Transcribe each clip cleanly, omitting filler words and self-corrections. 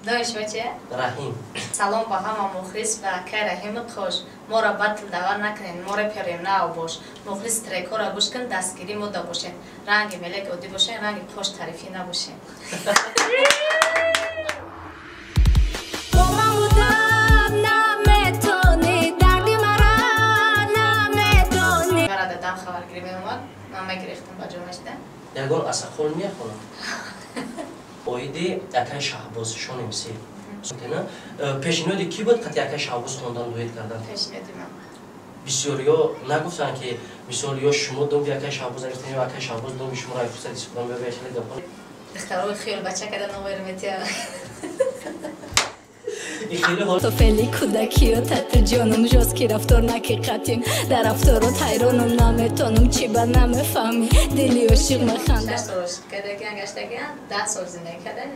نوشم چیه؟ رحیم. سلام با همه مخلص و که رحیم خوش. ما را بطل دعوت نکنین، ما را پیریم نه باش. مخلص تریکو را گوش کن، دستگیری مده باشین. رنگ ملک عادی باشین، رنگ خوش تعریفی نباشین. مرا دادم خبرگیری میومد، من میگرفتم با جامعه شدم. یگان اصلا خون میخونم. اویدی یکی شهباز شونیم سی. نه پیشنهادی کی بود که یکی شهباز خوندن دوید کردن؟ پیشنهادی من. بسیاریا نگفتن که بسیاریا شما دوم یکی شهباز گرفتین یا یکی شهباز دوم شما را فرصت استفاده ببرید خیلی گپا. دخترای خیال بچه کردن نویر میتیا. تو فعلی کودکی و تت جانم جز کی رفتار نکیقتیم در رفتارات حیرانم نمیتونم چی با نمیفهمی دلی عاشق میخنده 6 سال کردگیان گشتگیان 10 سال زندگی کردن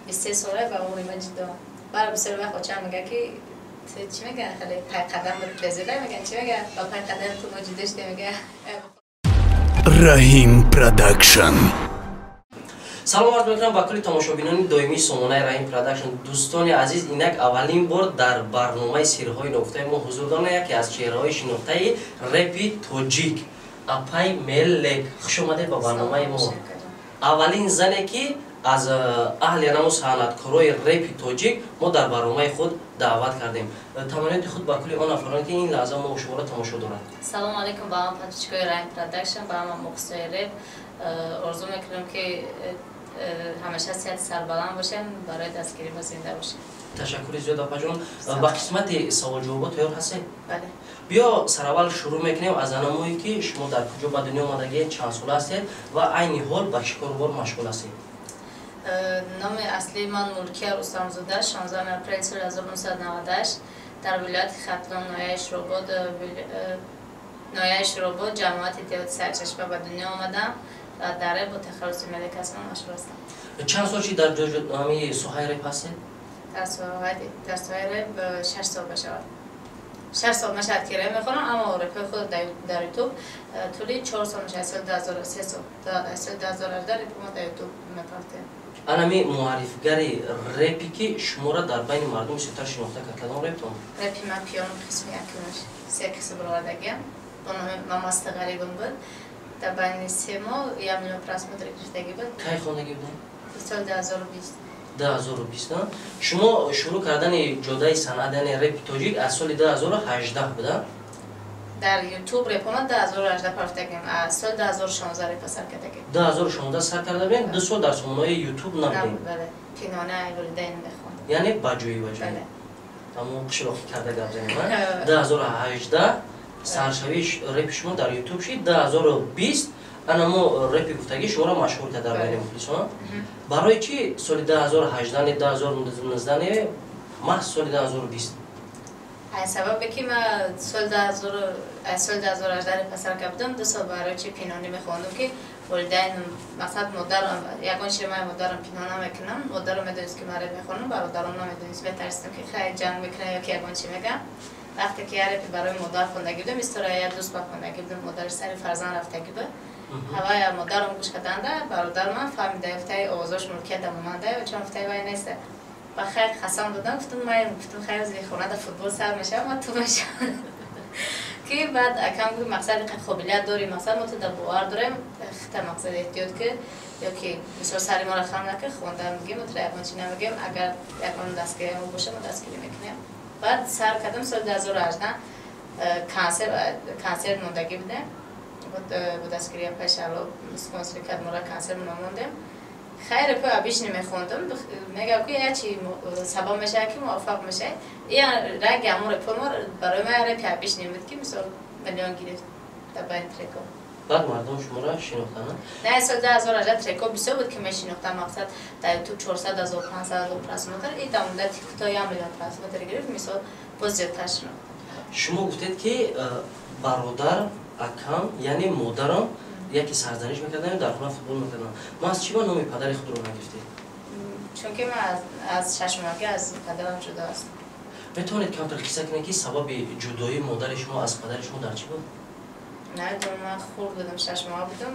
23 ساله و عمری من جدا برای بسیار وقت بچه‌ها میگه که چی میگن خیلی پای قدم بزرگ میگن چی میگه با پای قدم تو موجود داشته میگه رحیم پروداکشن. سلام عرض میکنم با کلی تماشابینان دائمی سامانه رحیم پروداکشن. دوستان عزیز اینک اولین بار در برنامه سیرهای نقطه ما حضور داریم. یکی از چهره‌های شناخته رپ تاجیک اپای ملک خوش اومده با برنامه ما. اولین زنی که از اهل نام و صنعتکارای رپ تاجیک ما در برنامه خود دعوت کردیم. تمنیات خود با کلی آن افرادی که این لحظه ما شما را تماشا دارند. سلام علیکم با هم پادکست رحیم پروداکشن با هم مقصد رپ آرزو میکنم که همیشه صحت سربلند باشین برای دستگیری و زنده باشین. تشکر زیاد آقا جان. با قسمت سوال جواب تیار هستین؟ بله. بیا سر اول شروع میکنیم از آنمایی که شما در کجا به دنیا آمدگی چند سال هستید و عین حال با چیکار کار مشغول هستید؟ نام اصلی من ملکیه رستمزاده 16 اپریل سال 1998 در ولایت ختلان ناحیه شراباد جماعت دیوت سرچشمه به دنیا آمدم و در با تخصص ملک اسنان مشغول هستم. چند سال چی در جامعه سوهای رپ هستید؟ در سوهای رپ 6 سال بشود. 6 سال مشهد که رپ میخونم اما رپ خود در یوتیوب طولی 4 سال میشه. سال 2003 سال 2018 رپ ما در یوتیوب میپرتیم. انمی معرفیگری رپی که شما را در بین مردم سیتر شناخته که کدام رپ تون؟ رپی من پیانو قسمی اکنش 3 قسم برآوردگیم. من مستقلی بود. در بین 3 ماه 1 میلیون پرسمتر گرفتگی بود. کی خواندگی بودن؟ سال 2020. 2020 نه؟ شما شروع کردن جدای صنعت رپ تاجیک از سال 2018 بوده؟ در یوتیوب رپ ما 2018 پرفتگیم. از سال 2016 رپ سر کردگیم. 2016 سر کرده بودین؟ 2 سال در سامانه یوتیوب نبودین؟ بله. پینانه والدین میخوند. یعنی بجویی بجویی؟ بله. اما قشلاقی کرده گپ زنیم. 2018 سرشوی رپ شما در یوتیوب شید. 2020 انما رپ گفتگی شما را مشهور کرد در بین مخلصان. برای چی سال 2018 نه 2019 محض سال 2020؟ این سبب که من سال 2018 رپ سر کردم 2 سال برای چی پینانی میخوندم که والدین مثلا مادرم یگان شما مادرم پینانه میکنم مادرم میدونست که من رپ میخونم برادرم نمیدونست میترسیدم که خیلی جنگ میکنه یا که یگان چی میگم. وقتی که رپ برای مادر خوندگی بودم استرای دوست با خوندگی بودم مادر سر فرزند رفتگی بود. هوای مادرم گوش کردنده برادر من فهمیده افته آوازش ملکیت دمونده و چون افته وای نیسته و خیلی خسم بودم گفتم خیلی از خونه در فوتبال سر میشه ما تو میشه که بعد اکم گوی مقصد قابلیت داری مثلا ما تو در باور داریم خیلی مقصد احتیاط که یا که مثلا سری ما را خم نکه خوندن میگیم و تریبان چی نمیگیم اگر یکان دستگیری ما باشه ما دستگیری میکنیم. بعد سر کردم سال 2018 کانسر موندگی بوده با دستگیری پیش الان اسپانسر کرد ما را کانسر موندیم. خیلی پای آبیش نمیخوندم میگم که یه چی سبب میشه که موفق میشه این رنگ امور پول برای من رپ آبیش نمید که مثلا میلیون گرفت در بین تریکو. بعد مردم شما را شناختن؟ نه سال 2018 تریکو بیشتر بود که میشناختم مقصد در یوتیوب 400 از 500 پرسمتر این در مدت کوتاه 1 میلیون پرسمتر گرفت مثلا باز زیادتر شناختم. شما گفتید که برادر اکم یعنی مادرم یکی سرزنش میکردن در خونه فوتبال میکردن. ما از چی با نام پدر خود رو نگفتید؟ چون که من از 6 ماهگی از پدرم جدا هستم. میتونید کمتر قصه کنید که سبب جدایی مادر شما از پدر شما در چی بود؟ نه من خورد بودم 6 ماه بودم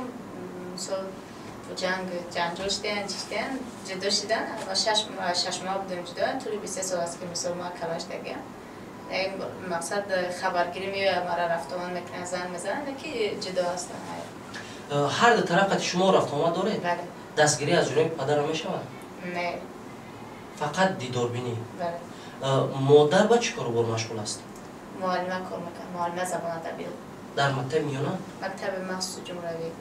مثلا جنجال شدن چیشتن جدا شدن و شش ماه بودیم جدا طوری 23 سال است که مثل ما کلاش دیگه مقصد خبرگیری میوه مرا رفت آمد میکنن زن میزنن که جدا هستن هر دو طرف قد شما رفت آمد داره؟ بله دستگیری از جانب پدر هم میشود؟ نه فقط دیدار بینی؟ بله مادر با چی کار بار مشغول است؟ معلمه کار میکنه معلمه زبان ادبیات در مکتب میونه؟ مکتب مخصوص جمهوری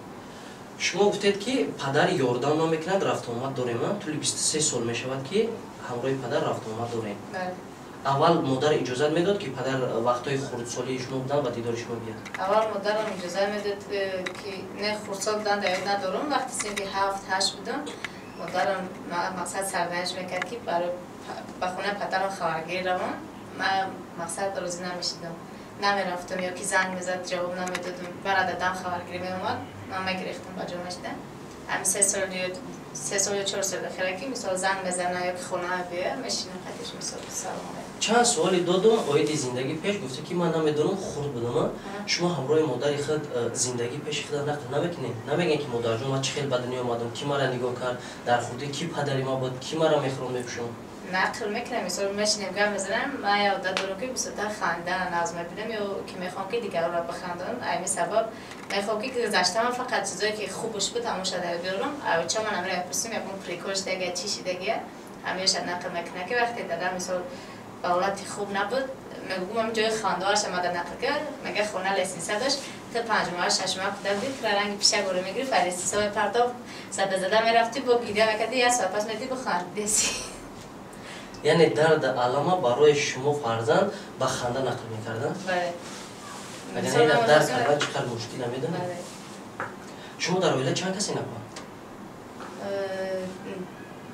شما گفتید که پدر یاردان نمیکند رفت آمد داریم طولی 23 سال میشود که همراه پدر رفت آمد داریم بله اول مادر اجازه میداد که پدر وقتای خردسالی شما بودن و دیدار شما بیاد اول مادرم اجازه میداد که نه خردسال بودن دیگه ندارم وقتی سنی 7-8 بودم مادرم مقصد سرزنش میکرد که برای به خونه پدرم خبرگیری روم من مقصد روزی نمیشیدم نمیرفتم یا که زنگ میزد جواب نمیدادم برای دادم خبرگیری میومد من میگرفتم با جا میشدم همین 3 سال یا 4 سال داخله که مثلا زنگ بزنه یا که خونه بیه میشینم خطش مثلا سلام چند سوالی دادم آید زندگی پیش گفته که من نمیدونم خرد بودم شما همراه مادر خود زندگی پیش خود نقل نمیکنید نمیگن که مادر جون من چه خیلی به دنیا اومدم کی مرا نگاه کرد در خودی کی پدری ما بود کی مرا میخرم میپوشم نقل میکنم مثلا میشینم گام میزنم من یاد دارم که بسیار خندن نظم میبینم یا که میخوام که دیگر رو بخندم همین سبب میخوام که گذشته من فقط چیزایی که خوبش بود همون شده بیارم او چه من امروز پرسیم یا اون پریکوش دیگه چیشی دیگه همیشه نقل میکنه که وقتی دادم مثلا به حالت خوب نبود میگم من جای خاندارش اومده نقل کرد میگه خونه لیسانس داشت تا 5 ماه 6 ماه بوده بود که رنگ پیشه گوره میگیری فریسی سوی پرتاب زده میرفتی با گیده میکردی یه ساعت پس میدی بخوند دیسی یعنی درد علامه برای شما فرزند با خنده نقل میکردن؟ بله یعنی در درد کردن چقدر مشکل نمیدن؟ بله شما در اویله چند کسی نکن؟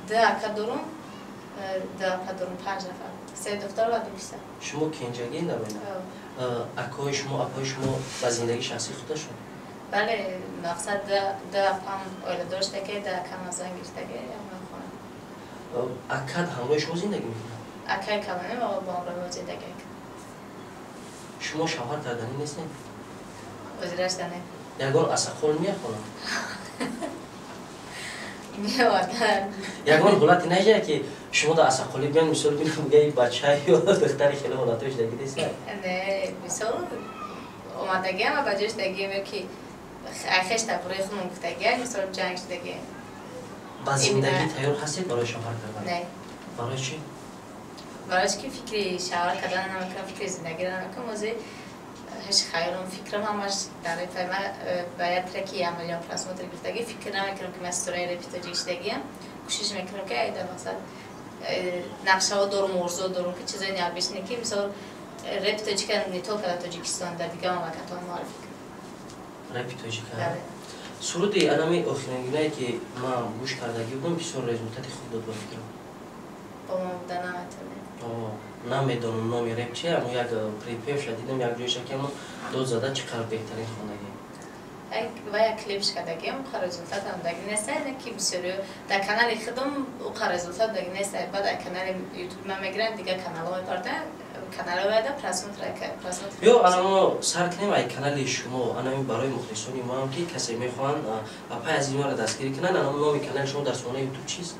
2 اکا دارم 5 نفر 3 دختر و 2 پسر شما کنجگی در اویله؟ اکای شما اپای شما با زندگی شخصی خودشون؟ بله مقصد 2 اپام اویله داشته که 2 اکام از زن گرفته که اکد همراه شما زندگی میکنه؟ اکای کلانه و با همراه زندگی شما شوهر کردنی نیستین؟ وزیرش دنه یگان اسخول میخونم میوردن یگان حالتی نجه که شما در اسخولی بیان مثال بینم بگه بچه یا دختری خیلی حالتوش دیگه دیسته؟ نه مثال اومدگی هم و بجاش دیگه که خیش تبروی خونم گفتگی مثال جنگ شدگی با زندگی تیار هستید برای شوهر کردن؟ نه برای چی؟ برای که فکری شوهر کردن نمیکنم فکری زندگی رو نمیکنم وزی هیچ خیالم فکرم همش در این من باید ترکی عملیات پلاسماتر گرفتگی فکر نمیکنم که من استورای رپیتاجی شدگیم کوشش میکنم که ایده مثلا نقشه ها دارم موضوع دارم که چیزایی نیابیش نکی مثلا رپیتاجی که نیتو که تاجیکستان در دیگه مملکت‌ها معرفی کنم رپیتاجی که سرودی انامی آخرین گناهی که من گوش کردگی بودم بسیار رزولتاتی خوب داد با فکرم با ما بودن نمیتونه نمیدونم نامی رپ چیه اما یک پریپیف شدیدم یک جایش که من دو زده چقدر بهترین خوندگی و یک کلیپش کردگیم او رزولتات هم دگی نیسته که بسیاری در کانال خودم او رزولتات دگی نیسته بعد در کانال یوتیوب من میگیرم دیگه کانال های پارده کانال های ده پرسمتر یا انا سر کنیم ای کانال شما انا برای مخلصانی ما هم که کسی میخوان اپای از اینا رو دستگیری کنن انا نامی کانال شما در سونه یوتیوب چیست؟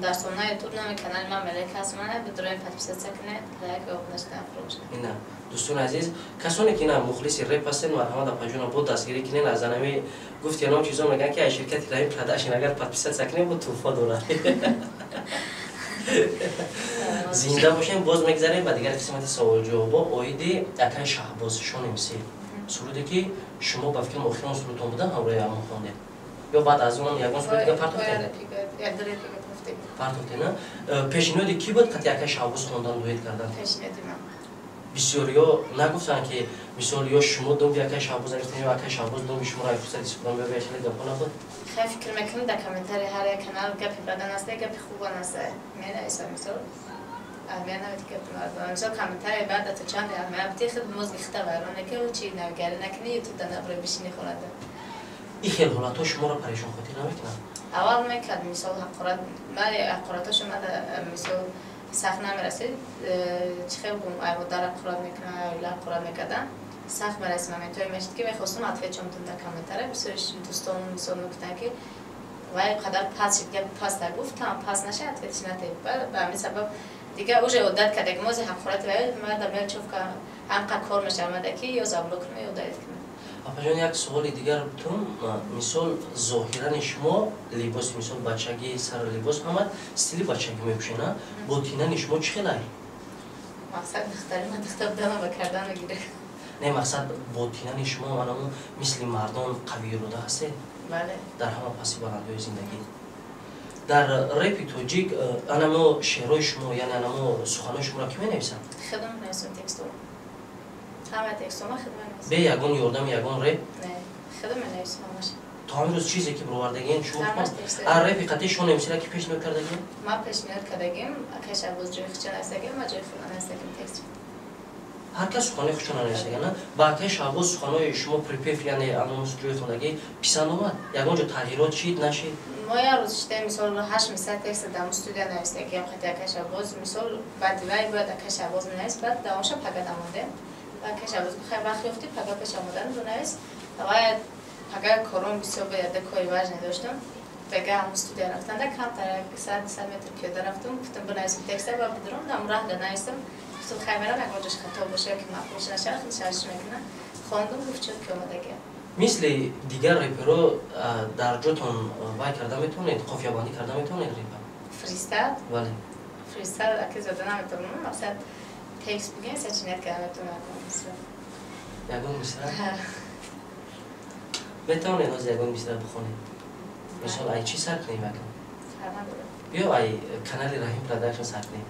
در سونه یوتیوب نامی کانال من ملک هستمانه بدرویم پتپیست سکنه لایک و آبونشتن فروشتن اینا دوستان عزیز کسانی که نه مخلصی رپ هستن مرحمت در پاجونا بود دستگیری کنین از انمی گفت یا نام چیزا میگن که شرکت رایم پرداشین اگر پتپیست سکنه بود توفا داره زنده باشیم باز میگذاریم و دیگر قسمت سوال جواب اویدی اکای شهباز شونیمسی سرودی که شما با فکر مخیران سرودتون بودن همراه هم خوندید یا بعد از اون یگان سرود دیگه پرتوفته نه پیشنهادی کی بود که اکای شهباز خوندن دوید کردن پیشنهادی من بسیاریا نگفتن که مثال یا شما دوم اکای شهباز گرفتین یا اکای شهباز دوم شما را فرصت استفاده ببرید گپ نبود خیلی فکر میکنم در کامنتاری هر یک کانال گپی بدن است گپی خوب است میاد مثال الان نمی‌دونم که تو مثلا کامنتاری بعد تا چند البته خود موز گفته وارونه که چی نگاری نکنی یوتیوب دادن برای بشینی خورده این خیلی حالات شما را پریشان خاطر نمیکنه اول میکرد مثال حقارت من حقارتاش من مثال سخت نمیرسید چه بگم ایو در حقارت میکنه یا حقارت میکردن سخت برسم من توی مشت که میخواستم اطفال چون در کامنتاری بسیارش دوستان مثال میگفتن که وای قدر پاس شد که پاس نگفتم پاس نشد که چی نتیجه به همین سبب دیگه اوج عادت کرده که موزه هم خورد باید ما دمیل چوف که هم کار میشه آمده کی یا زبلوک می عادت کنه. اپا جان یک سوال دیگر بتون مثال ظاهرا شما لباس مثال بچگی سر لباس آمد استیلی بچگی میپوشینه بوتینه شما چه خیلی؟ مقصد دختری من دختر بدم با کردن میگیره. نه مقصد بوتینه شما منو مثل مردان قوی روده هسته؟ بله. در همه پسی بلندی زندگی. در رپ توجیک انمو شعرهای شما یعنی انمو سخنهای شما را کی می‌نویسن؟ خودم می‌نویسم تکست رو. همه تکست ما خودم می‌نویسم. به یگان یاردم یگان رپ؟ نه خودم می‌نویسم همش. تا امروز چیزی که بروردگین شما ار رپ قطعی شما نمی‌شله که پیشنهاد کردگین؟ ما پیشنهاد کردیم کاش باز جای خودم هستیم ما جای خودم هستیم تکست. هر کس سخنهای خودشون نوشته نه باقی شبا سخنهای شما پریپیف یعنی انونس جوی خونگی پیشنهاد اومد یگان جو تغییرات چید نشید ما یه روز شده مثال 8 میساعت تکست دام استودیو نوشته که خاطر کاش باز مثال بعد وای بعد کاش باز نوشت بعد دامش پگا دامونده و کاش باز بخیر وقت یافتی پگا پیش آمدن دو نوشت و پگا کارم بسیار باید کاری واج نداشتم پگا هم استودیو رفتم در کم تا 100 متر پیاده رفتم گفتم بنویسم تکست و بدرم دام راه نوشتم تو خیمه را نگوجش خطا باشه که مفهومش نشه خیلی شرش میکنه خواندم گفت چون که اومده که مثل دیگر ریپرو در جوتون وای کرده میتونید قافیه بندی کرده میتونید ریپر فریستایل ولی فریستایل اگه زده نمیتونم مقصد تکست بگین سچینت کردم میتونم یگان میسره میتونید از یگان میسره بخونید مثلا ای چی سر کنیم یکم بیا ای کانال رحیم پروداکشن سر کنیم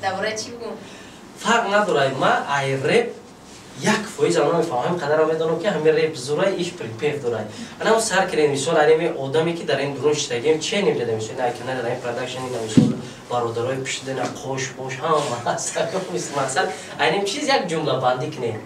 درباره چی بگم؟ فرق نداره ما ای رپ یک فایز آنها میفهمیم قدر هم میدانم که همین رپ زورای ایش پریپیف داره انا هم سر کردیم مثال علیم آدمی که در این درون شتگیم چه نمیده مثال نه کنار در این پروداکشن این مثال برادرای پشت نه خوش باش هم مثلا اینم چیز یک جمله بندی کنیم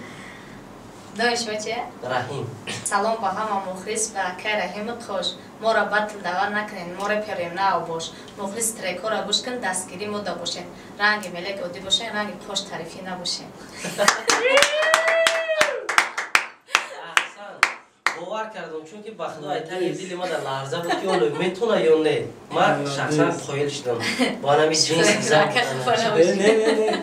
دایش چه؟ رحیم سلام با همه مخلص و که رحیم خوش ما را بطل دور نکنین ما را پریم نه باش مخلص تریک ها را گوش کن دستگیری مده باشین رنگ ملک عادی باشین رنگ خوش تعریفی نباشین باور کردم چون که بخدا ایتن دل ما در لحظه بود که اونو میتونه یا نه ما شخصا خیال شدم با نمی جنس زب نه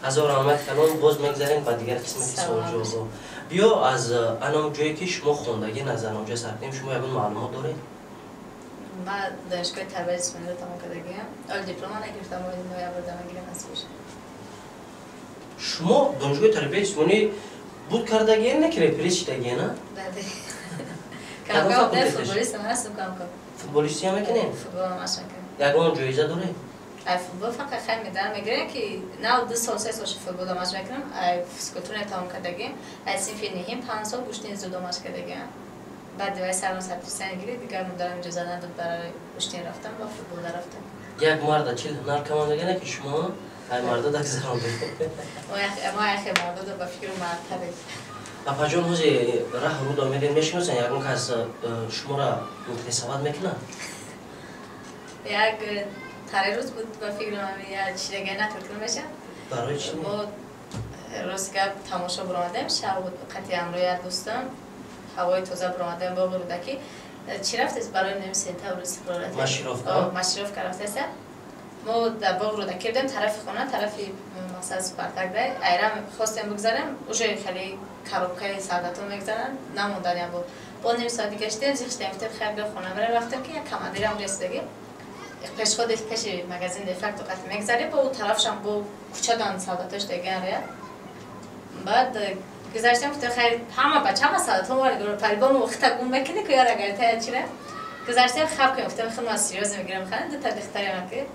هزار آمد کنون باز میگذاریم و دیگر قسمتی سوال جواب بیا از انام جایی که شما خوندگی نظر اونجا سرکنیم شما یکون معلومات دارید؟ ما دانشگاه تربیت جسمانی رو تمام کردگیم اول دیپلم نگرفتم و نویابر دمگیرم هستش شما دانشگاه تربیت جسمانی بود کردگی نه که رپریز شدگی نه؟ بله کم کم نه فوتبالیست هم هستم کم کم فوتبالیستی هم میکنین؟ فوتبال هم هستم کنیم یکون جایزه داره؟ فوتبال فقط خیلی میدارم میگیرم که نه 2 سال 3 سال فوتبال داماج میکنم فیزیکالتون تمام کردگیم صنف نهم 5 سال گوشتین زود داماج کردگیم بعد دوای سرم سرتیفیکیت گیری دیگه مدارم اجازه نداد برای گوشتین رفتم با فوتبال رفتم یک مرد چیل هنر کمانده نه که شما های مرد دک زران بید ما اخی مرد با فکر مرد اپا جان هوزی راه رو دامیدین میشنوسن یکون که از شما را متنسبت میکنن؟ یک تاری روز بود با فکر من یا چیزی نکرد کنم بشه برای چی؟ با روز که تماشا برآمدم شب بود قطعی امروی دوستم هوای تازه برآمدم با برودکی چی رفت برای نمیسین تورس برات مشروف کرفته است ما در باغ رودکی بودیم طرف خونه طرفی مثلا سپارتاک ده ایرام خواستم بگذارم اوجه خیلی کاروبکای سعادتون میگذارن نموندن بود با نیم ساعتی گشتیم زیشتیم فتر خیلی به خونه برای رفتم که یک کمادیرم رسیدگی پیش خودش پیش مغازین دفکت وقت میگذاری با اون طرفشم با کوچه دان سعادتش دیگه ریه بعد گذاشتم فتر خیلی همه بچه همه سعادتون وارد گروه پریبان وقتا گم بکنی که یار اگر تاید چیره گذاشتم خب کنم فتر خیلی از سیریوز میگیرم خیلی دو تا دختری من که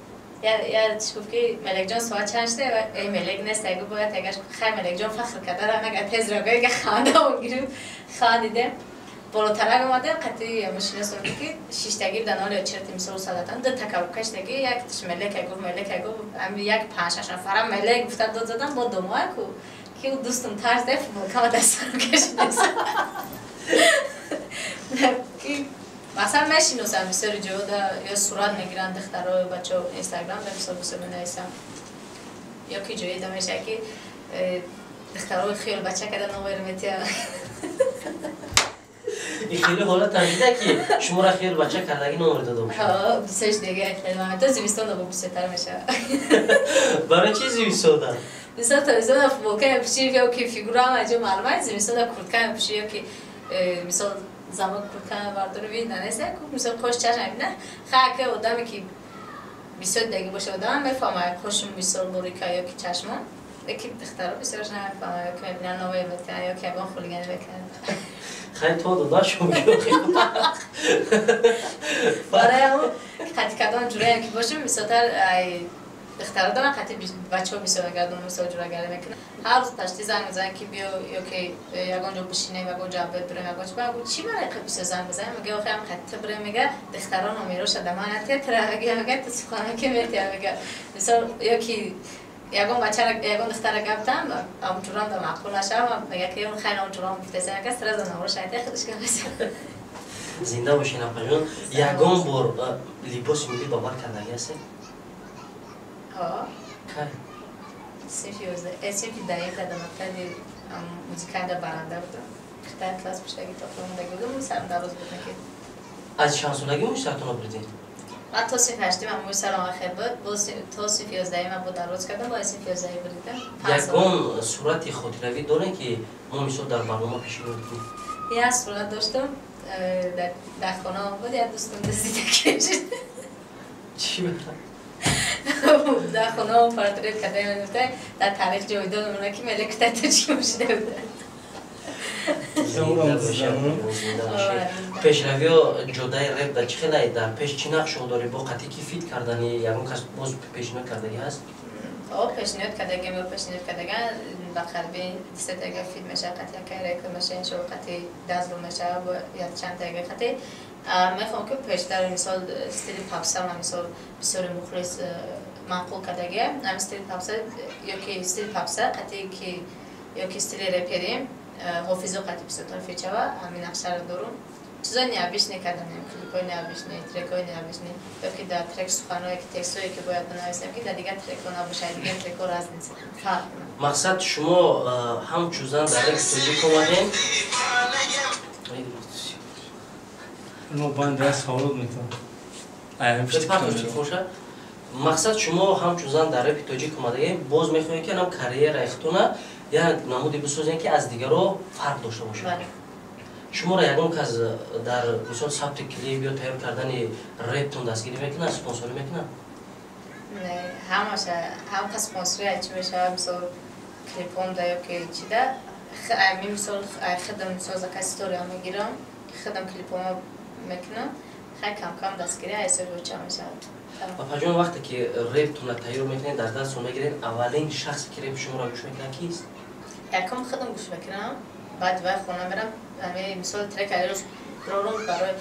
یا شوف که ملک جان سوال چنشته و ای ملک نیست اگه باید اگرش خیلی ملک جان فخر کرده را نگه تیز را گوی که خانده اونگیرم خاندیده بالاتر اومده قطعی ماشین سومی که شیشتگی بدن حالا چرتی مثل سادتن دو تکاب کشتگی یک تش ملک گفت هم یک 5-6 نفر ملک گفتن داد زدن با دومای که او دوستم ترس ده فوتبال که دست رو کشیده مثلا میشینوسم بسیاری جودا یا صورت میگیرن دخترای بچه اینستاگرام در بسیار بسیار بنویسم یا که جوی دمیشه که دخترای خیال بچه کردن نویر میتیا این خیلی حالت تنجیده که شما را خیلی بچه کردگی نمره داده باشه. ها بیسش دیگه خیلی من تو زمستان رو بیشتر میشه. برای چی زمستان؟ مثلا تلویزیون فوکه پیشی یا که فیگورا ماجو معلومه زمستان کورتکا پیشی یا که مثلا زمان کورتکا واردور وی ننسه کو مثلا خوش چش نه خاکه آدمی که بیشتر دیگه باشه آدم میفهمه خوشم بیشتر موریکا یا که چشمان یکی دخترها بیشترش نمیفهمه یا که میبینن نوعی بکنه یا که اگان خلگنی بکنه خیلی تو داداشو میگه برای همون خطی کردن جوره که باشم مثلا دخترها دارن خطی بچه ها بیشتر گردن مثلا جوره گرده میکنه هر روز پشتی زنگ بزنن که بیا یا که یکان جو بشینه و گو جابت بریم یکان چه بگو چی برای که بیشتر زنگ بزنیم میگه آخه هم خطی بریم میگه دخترها نمیروش دمانتی تره میگه تو سخانه که میتی میگه مثلا یا که یکان بچه را یکان دختر گفتم اونجورام دم معقول نشم میگه که اون خیلی اونجورام بفتیسه میگه سر از نمور شاید خودش که میشه زنده باشین اپاجون یکان بار لیباس ملی باور کردگی هستی؟ ها که؟ سیفی دایم دادم افتادی موزیکای در برنده بودم کتای کلاس پشتگی تا خودم دیگه بودم سرم در روز بود نکید از چند سالگی موسیقیتون رو بردین؟ من تا سیف هشتی من موی سرم آخر بود تا سیف 11 من بود در روز کردم با سیف 11 بودیدم یکان صورتی خودروی دارن که ما مثلا در برنامه پیشین بودیم یه از صورت داشتم در خانه بود یه دوستم دستی کشید چی برای؟ در خانه پارتریت کرده من بوده در تاریخ جویدان اونه که ملکتا تو چی مشده بوده پیشروی ها جدای رپ در چه خیلی در پیش چی نقش داری با قطعی که فیت کردنی یکان کس باز پیشنهاد کردگی هست؟ پیشنهاد کردگی ما پیشنهاد کردگی با قلبی دست تاگه فیت میشه قطعی که ریکل میشه اینشو قطعی دزلو میشه یا چند تاگه قطعی میخوام که پیشتر مثال استیل پاپسا و مثال بسیار مخلص معقول کردگی هم استیل پاپسا یا که استیل پاپسا قطعی که یا که استیل رپیریم حافظو قطعی بسیار فیچه و همین نقشه رو دارم چیزا نیابیش نکردم کلیپای نیابیش نی ترکای نیابیش نی یا که در ترک سخنایی که تکستایی که باید بنویسم که در دیگه ترکا نباشه دیگه ترکا راز نیست مقصد شما هم چوزن در رپ توجیه کمدین ما باید درست حالود میکنم مقصد شما هم چوزن در رپ توجیه کمدین باز میخواهید که هم کریر اختونه یا نمودی بسازین که از دیگر رو فرق داشته باشه شما را یکم کس در مثال ثبت کلیپ یا تیار کردن رپتون دستگیری میکنن سپانسوری میکنن؟ نه همش هم کس سپانسوری هیچ میشه مثال کلیپ هم دایم که چی ده می مثال خدم مثال زکای ستوری هم میگیرم خدم کلیپ هم میکنم خیلی کم کم دستگیری ایسا رو چه میشه پاپا جان وقتی که رپتون را تیار میکنین در دستون میگیرین اولین شخصی که رپ شما را گوش میکنن کیست؟ یکم خودم گوش میکنم بعد وقت خونه میرم همه مثال ترک ایروز پروگرام برای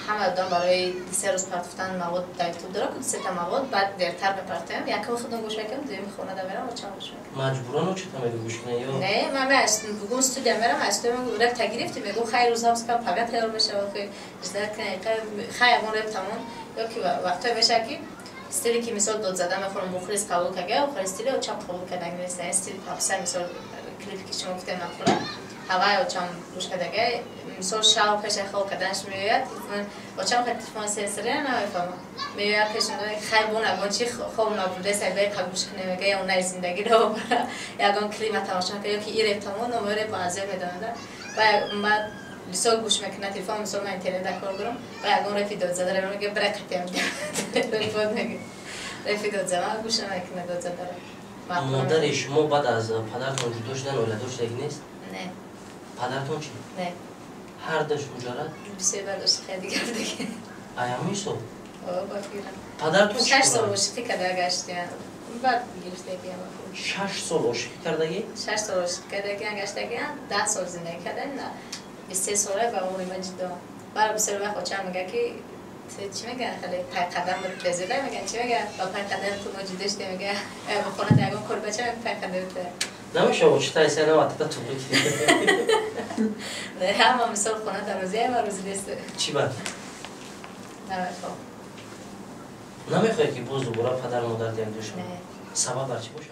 همه آدم برای 3 روز پرتفتن مواد در یوتیوب داره که 3 تا مواد بعد دیرتر بپرتم یکم خودم گوش میکنم دویم خونه دا میرم و چند گوش میکنم مجبورن و چه تمیدو گوش کنن یا نه من بگم استودیو میرم استودیو میگم رپ تگرفتی میگم خیلی روزا هست که فقط تیار بشه و اجازه کنه خیلی اون رپ تمام یا که وقتا بشه که استیلی که مثال داد زدن میخوام مخلص قبول کنه و استیلی و چپ قبول کنه نیست استیل پاپسا مثال کلیپی که شما گفتین نخوره هوای و چم روش کدگه مثال شاو پیش خود کدنش میاد و چم خیلی تلفن سری نمیفهمم میاد پیش نده خیلی بون اگه چی خوب نبوده سعی قبولش کنه میگه اون نه زندگی رو برای یکان کلیم تماشا کنه یا که ایره تمام نمره بازه میدونه و بعد لیسو گوش میکنه تلفن مثال من اینترنت کار دارم و یکان رفی داد زده رو میگه برای قطعی میده رفی داد زده گوش نمیکنه داد زده مادر شما بعد از پدرتون جدا شدن ولادت شدگی نیست؟ نه پدرتون چی؟ نه هر داشت مجرد؟ بسیار برداشت خیلی گردگی ایامی سو؟ بافیرم پدرتون چی 6 سال عاشقی کرده گشتیم بعد گرفته بیام 6 سال عاشقی کردگی؟ 6 سال عاشقی کردگی گشتگی 10 سال زندگی کردن 23 ساله با عمر من جدا برای بسیار وقت چه میگه که چی میگن خیلی پای قدم رو بزیده میگن چی میگه با پای قدم تو موجوده شده میگه با خونه دیگه کل بچه پای قدم تو نمیشه وقتی تایسه نه وقتی تو بودی نه هم مثال خونه در روزیه و روزی دسته چی بعد؟ نمیخوام نمیخوای که باز دوباره پدر مادر دیگه دوشن؟ نه سبب بر چی باشه؟